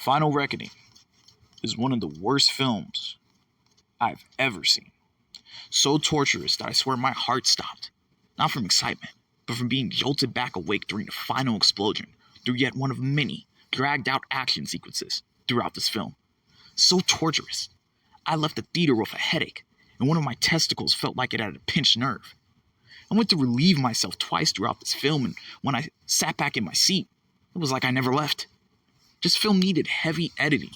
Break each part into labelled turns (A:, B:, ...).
A: Final Reckoning is one of the worst films I've ever seen. So torturous that I swear my heart stopped. Not from excitement, but from being jolted back awake during the final explosion through yet one of many dragged out action sequences throughout this film. So torturous. I left the theater with a headache, and one of my testicles felt like it had a pinched nerve. I went to relieve myself twice throughout this film, and when I sat back in my seat, it was like I never left. This film needed heavy editing.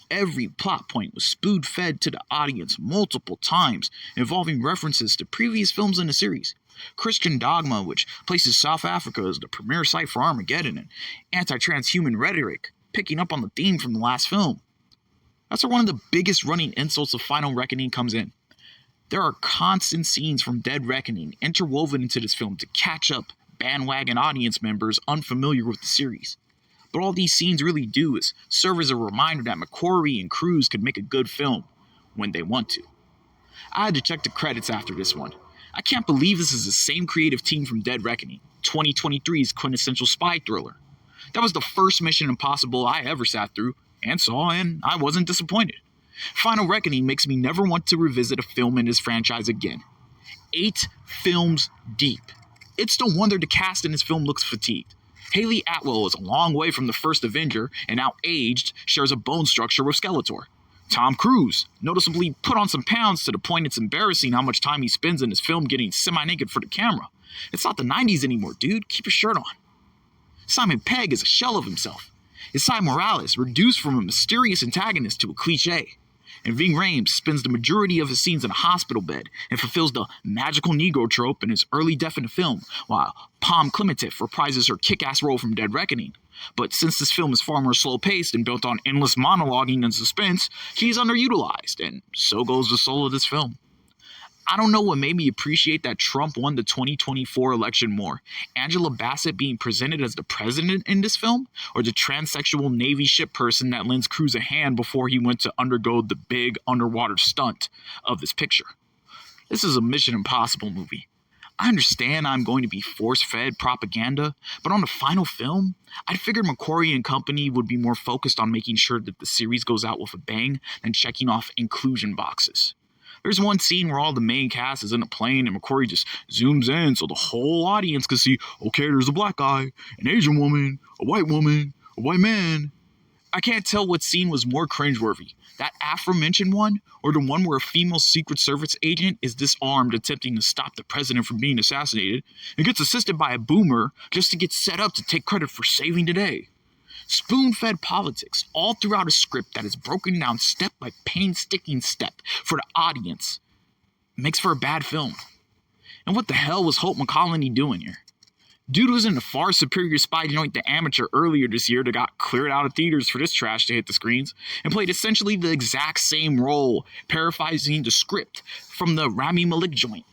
A: Every plot point was spoon-fed to the audience multiple times, involving references to previous films in the series. Christian dogma, which places South Africa as the premier site for Armageddon, and anti-transhuman rhetoric, picking up on the theme from the last film. That's where one of the biggest running insults of Final Reckoning comes in. There are constant scenes from Dead Reckoning interwoven into this film to catch up bandwagon audience members unfamiliar with the series. But all these scenes really do is serve as a reminder that McQuarrie and Cruise could make a good film when they want to. I had to check the credits after this one. I can't believe this is the same creative team from Dead Reckoning, 2023's quintessential spy thriller. That was the first Mission Impossible I ever sat through and saw, and I wasn't disappointed. Final Reckoning makes me never want to revisit a film in this franchise again. 8 films deep. It's no wonder the cast in this film looks fatigued. Haley Atwell is a long way from the first Avenger and now aged, shares a bone structure with Skeletor. Tom Cruise, noticeably put on some pounds to the point it's embarrassing how much time he spends in his film getting semi-naked for the camera. It's not the 90s anymore, dude. Keep your shirt on. Simon Pegg is a shell of himself. Isai Morales reduced from a mysterious antagonist to a cliche. And Ving Rhames spends the majority of his scenes in a hospital bed and fulfills the magical Negro trope in his early death in the film, while Pom Klementieff reprises her kick-ass role from Dead Reckoning. But since this film is far more slow-paced and built on endless monologuing and suspense, she's underutilized, and so goes the soul of this film. I don't know what made me appreciate that Trump won the 2024 election more. Angela Bassett being presented as the president in this film, or the transsexual Navy ship person that lends Cruise a hand before he went to undergo the big underwater stunt of this picture. This is a Mission Impossible movie. I understand I'm going to be force-fed propaganda, but on the final film, I figured McQuarrie and company would be more focused on making sure that the series goes out with a bang than checking off inclusion boxes. There's one scene where all the main cast is in a plane and McQuarrie just zooms in so the whole audience can see, okay, there's a black guy, an Asian woman, a white man. I can't tell what scene was more cringeworthy, that aforementioned one, or the one where a female Secret Service agent is disarmed attempting to stop the president from being assassinated and gets assisted by a boomer just to get set up to take credit for saving the day. Spoon-fed politics all throughout a script that is broken down step by painstaking step for the audience makes for a bad film. And what the hell was Hope McCallany doing here? Dude was in the far superior spy joint The Amateur earlier this year that got cleared out of theaters for this trash to hit the screens, and played essentially the exact same role, paraphrasing the script from the Rami Malek joint.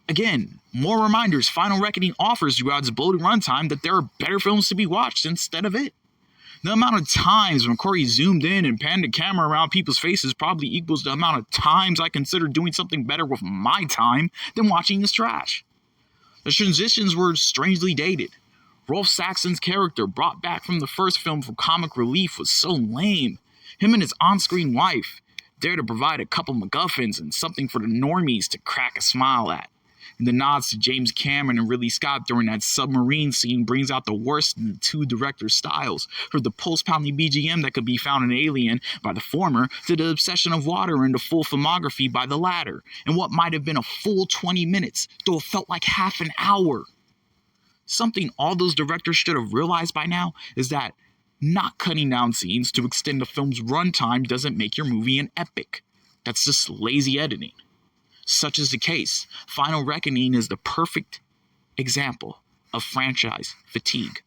A: Again, more reminders Final Reckoning offers throughout its bloated runtime that there are better films to be watched instead of it. The amount of times McQuarrie zoomed in and panned the camera around people's faces probably equals the amount of times I consider doing something better with my time than watching this trash. The transitions were strangely dated. Rolf Saxon's character, brought back from the first film for comic relief, was so lame. Him and his on-screen wife, there to provide a couple MacGuffins and something for the normies to crack a smile at. And the nods to James Cameron and Ridley Scott during that submarine scene brings out the worst in the two directors' styles, from the pulse-pounding BGM that could be found in Alien by the former, to the obsession of water and the full filmography by the latter, and what might have been a full 20 minutes, though it felt like half an hour. Something all those directors should have realized by now is that not cutting down scenes to extend the film's runtime doesn't make your movie an epic. That's just lazy editing. Such is the case. Final Reckoning is the perfect example of franchise fatigue.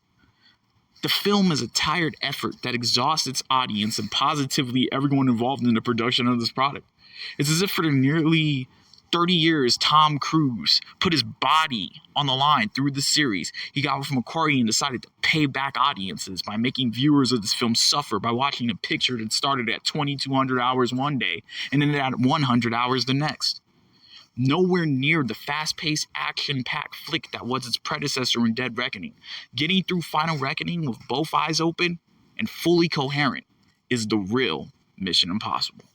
A: The film is a tired effort that exhausts its audience and positively everyone involved in the production of this product. It's as if for the nearly 30 years Tom Cruise put his body on the line through the series, he got with McQuarrie and decided to pay back audiences by making viewers of this film suffer by watching a picture that started at 2,200 hours one day and ended at 100 hours the next. Nowhere near the fast-paced, action-packed flick that was its predecessor in Dead Reckoning. Getting through Final Reckoning with both eyes open and fully coherent is the real Mission Impossible.